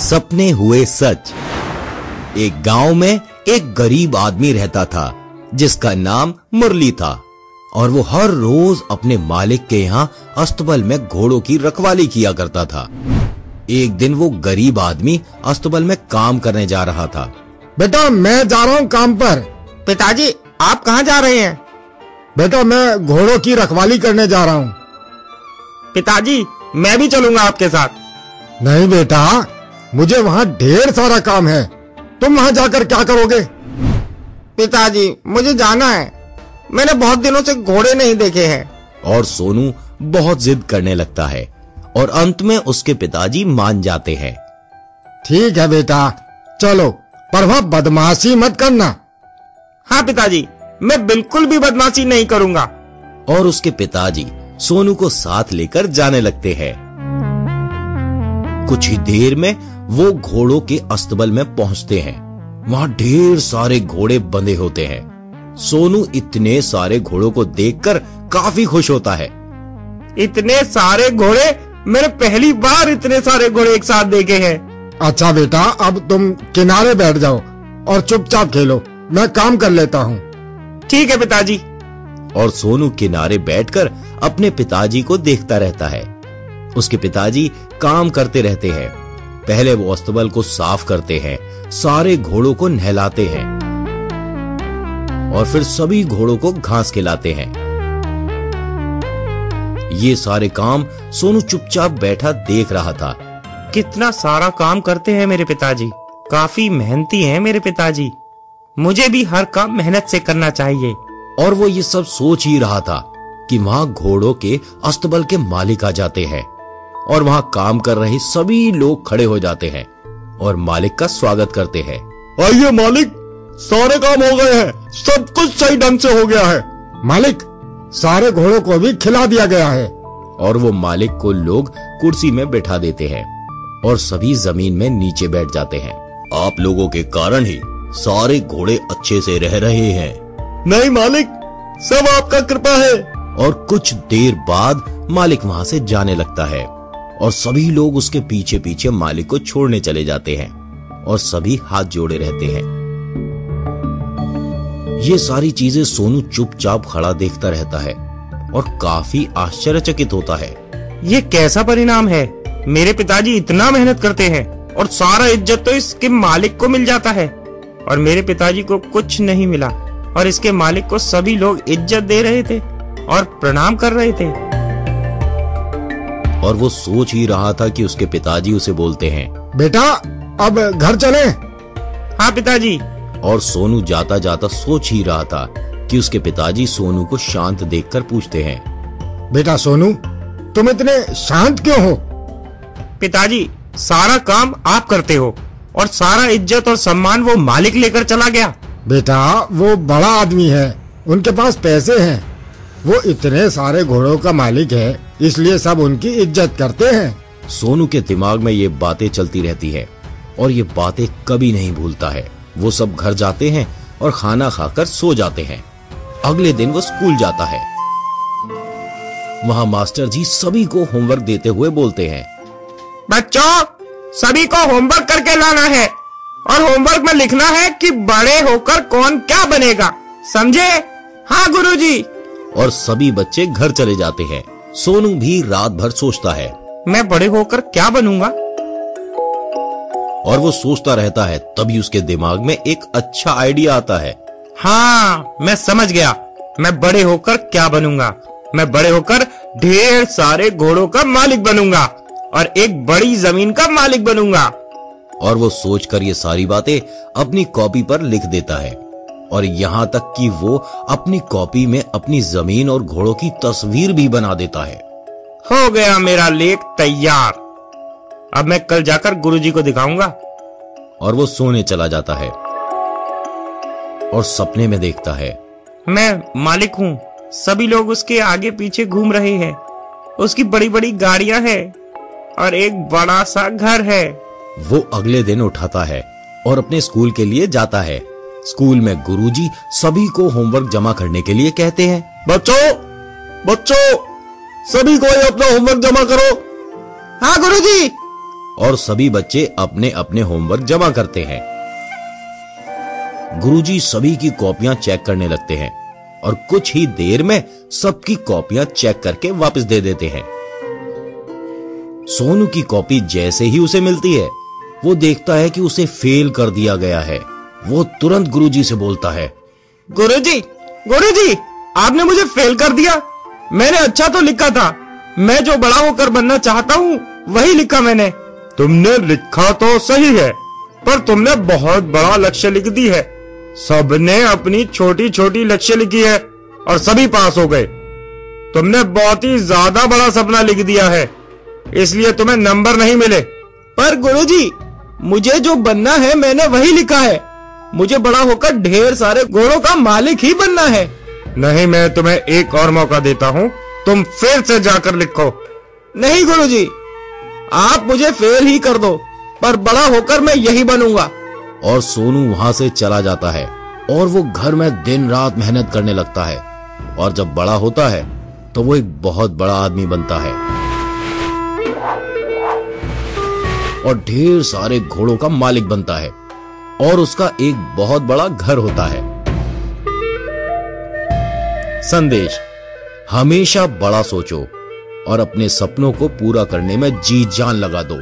सपने हुए सच। एक गांव में एक गरीब आदमी रहता था जिसका नाम मुरली था और वो हर रोज अपने मालिक के यहाँ अस्तबल में घोड़ों की रखवाली किया करता था। एक दिन वो गरीब आदमी अस्तबल में काम करने जा रहा था। बेटा मैं जा रहा हूँ काम पर। पिताजी आप कहाँ जा रहे हैं? बेटा मैं घोड़ों की रखवाली करने जा रहा हूँ। पिताजी मैं भी चलूंगा आपके साथ। नहीं बेटा, मुझे वहाँ ढेर सारा काम है। तुम वहाँ जाकर क्या करोगे? पिताजी मुझे जाना है, मैंने बहुत दिनों से घोड़े नहीं देखे हैं। और सोनू बहुत जिद करने लगता है और अंत में उसके पिताजी मान जाते हैं। ठीक है बेटा चलो, पर वह बदमाशी मत करना। हाँ पिताजी, मैं बिल्कुल भी बदमाशी नहीं करूंगा। और उसके पिताजी सोनू को साथ लेकर जाने लगते हैं। कुछ ही देर में वो घोड़ों के अस्तबल में पहुंचते हैं। वहां ढेर सारे घोड़े बंधे होते हैं। सोनू इतने सारे घोड़ों को देखकर काफी खुश होता है। इतने सारे घोड़े, मैंने पहली बार इतने सारे घोड़े एक साथ देखे हैं। अच्छा बेटा, अब तुम किनारे बैठ जाओ और चुपचाप खेलो, मैं काम कर लेता हूँ। ठीक है पिताजी। और सोनू किनारे बैठकर अपने पिताजी को देखता रहता है। उसके पिताजी काम करते रहते हैं। पहले वो अस्तबल को साफ करते हैं, सारे घोड़ों को नहलाते हैं और फिर सभी घोड़ों को घास खिलाते हैं। ये सारे काम सोनू चुपचाप बैठा देख रहा था। कितना सारा काम करते हैं मेरे पिताजी, काफी मेहनती हैं मेरे पिताजी। मुझे भी हर काम मेहनत से करना चाहिए। और वो ये सब सोच ही रहा था कि वहां घोड़ों के अस्तबल के मालिक आ जाते हैं और वहां काम कर रहे सभी लोग खड़े हो जाते हैं और मालिक का स्वागत करते हैं। आइए मालिक, सारे काम हो गए हैं, सब कुछ सही ढंग से हो गया है। मालिक, सारे घोड़ों को भी खिला दिया गया है। और वो मालिक को लोग कुर्सी में बैठा देते हैं और सभी जमीन में नीचे बैठ जाते हैं। आप लोगों के कारण ही सारे घोड़े अच्छे से रह रहे हैं। नहीं मालिक, सब आपका कृपा है। और कुछ देर बाद मालिक वहां से जाने लगता है और सभी लोग उसके पीछे पीछे मालिक को छोड़ने चले जाते हैं और सभी हाथ जोड़े रहते हैं। ये सारी चीजें सोनू चुपचाप खड़ा देखता रहता है और काफी आश्चर्यचकित होता है। ये कैसा परिणाम है? मेरे पिताजी इतना मेहनत करते हैं और सारा इज्जत तो इसके मालिक को मिल जाता है और मेरे पिताजी को कुछ नहीं मिला और इसके मालिक को सभी लोग इज्जत दे रहे थे और प्रणाम कर रहे थे। और वो सोच ही रहा था कि उसके पिताजी उसे बोलते हैं, बेटा अब घर चलें। हाँ पिताजी। और सोनू जाता जाता सोच ही रहा था कि उसके पिताजी सोनू को शांत देखकर पूछते हैं, बेटा सोनू, तुम इतने शांत क्यों हो? पिताजी सारा काम आप करते हो और सारा इज्जत और सम्मान वो मालिक लेकर चला गया। बेटा वो बड़ा आदमी है, उनके पास पैसे हैं, वो इतने सारे घोड़ों का मालिक है, इसलिए सब उनकी इज्जत करते हैं। सोनू के दिमाग में ये बातें चलती रहती है और ये बातें कभी नहीं भूलता है। वो सब घर जाते हैं और खाना खाकर सो जाते हैं। अगले दिन वो स्कूल जाता है। वहां मास्टर जी सभी को होमवर्क देते हुए बोलते हैं, बच्चों सभी को होमवर्क करके लाना है और होमवर्क में लिखना है कि बड़े होकर कौन क्या बनेगा, समझे? हाँ गुरुजी। और सभी बच्चे घर चले जाते हैं। सोनू भी रात भर सोचता है, मैं बड़े होकर क्या बनूंगा? और वो सोचता रहता है। तभी उसके दिमाग में एक अच्छा आइडिया आता है। हाँ मैं समझ गया, मैं बड़े होकर क्या बनूंगा। मैं बड़े होकर ढेर सारे घोड़ों का मालिक बनूंगा और एक बड़ी जमीन का मालिक बनूंगा। और वो सोचकर ये सारी बातें अपनी कॉपी पर लिख देता है और यहाँ तक कि वो अपनी कॉपी में अपनी जमीन और घोड़ों की तस्वीर भी बना देता है। हो गया मेरा लेख तैयार, अब मैं कल जाकर गुरुजी को दिखाऊंगा। और वो सोने चला जाता है और सपने में देखता है, मैं मालिक हूँ, सभी लोग उसके आगे पीछे घूम रहे हैं, उसकी बड़ी बड़ी गाड़ियां हैं और एक बड़ा सा घर है। वो अगले दिन उठाता है और अपने स्कूल के लिए जाता है। स्कूल में गुरुजी सभी को होमवर्क जमा करने के लिए कहते हैं, बच्चों सभी को अपना होमवर्क जमा करो। हाँ गुरुजी। और सभी बच्चे अपने अपने होमवर्क जमा करते हैं। गुरुजी सभी की कॉपियां चेक करने लगते हैं और कुछ ही देर में सबकी कॉपियां चेक करके वापस दे देते हैं। सोनू की कॉपी जैसे ही उसे मिलती है, वो देखता है कि उसे फेल कर दिया गया है। वो तुरंत गुरुजी से बोलता है, गुरुजी, गुरुजी, आपने मुझे फेल कर दिया। मैंने अच्छा तो लिखा था। मैं जो बड़ा होकर बनना चाहता हूँ वही लिखा मैंने। तुमने लिखा तो सही है, पर तुमने बहुत बड़ा लक्ष्य लिख दी है। सबने अपनी छोटी छोटी लक्ष्य लिखी है और सभी पास हो गए। तुमने बहुत ही ज्यादा बड़ा सपना लिख दिया है, इसलिए तुम्हें नंबर नहीं मिले। पर गुरुजी, मुझे जो बनना है मैंने वही लिखा है। मुझे बड़ा होकर ढेर सारे घोड़ों का मालिक ही बनना है। नहीं, मैं तुम्हें एक और मौका देता हूँ, तुम फिर से जाकर लिखो। नहीं गुरुजी, आप मुझे फेल ही कर दो, पर बड़ा होकर मैं यही बनूंगा। और सोनू वहां से चला जाता है और वो घर में दिन रात मेहनत करने लगता है। और जब बड़ा होता है तो वो एक बहुत बड़ा आदमी बनता है और ढेर सारे घोड़ों का मालिक बनता है और उसका एक बहुत बड़ा घर होता है। संदेश: हमेशा बड़ा सोचो और अपने सपनों को पूरा करने में जी जान लगा दो।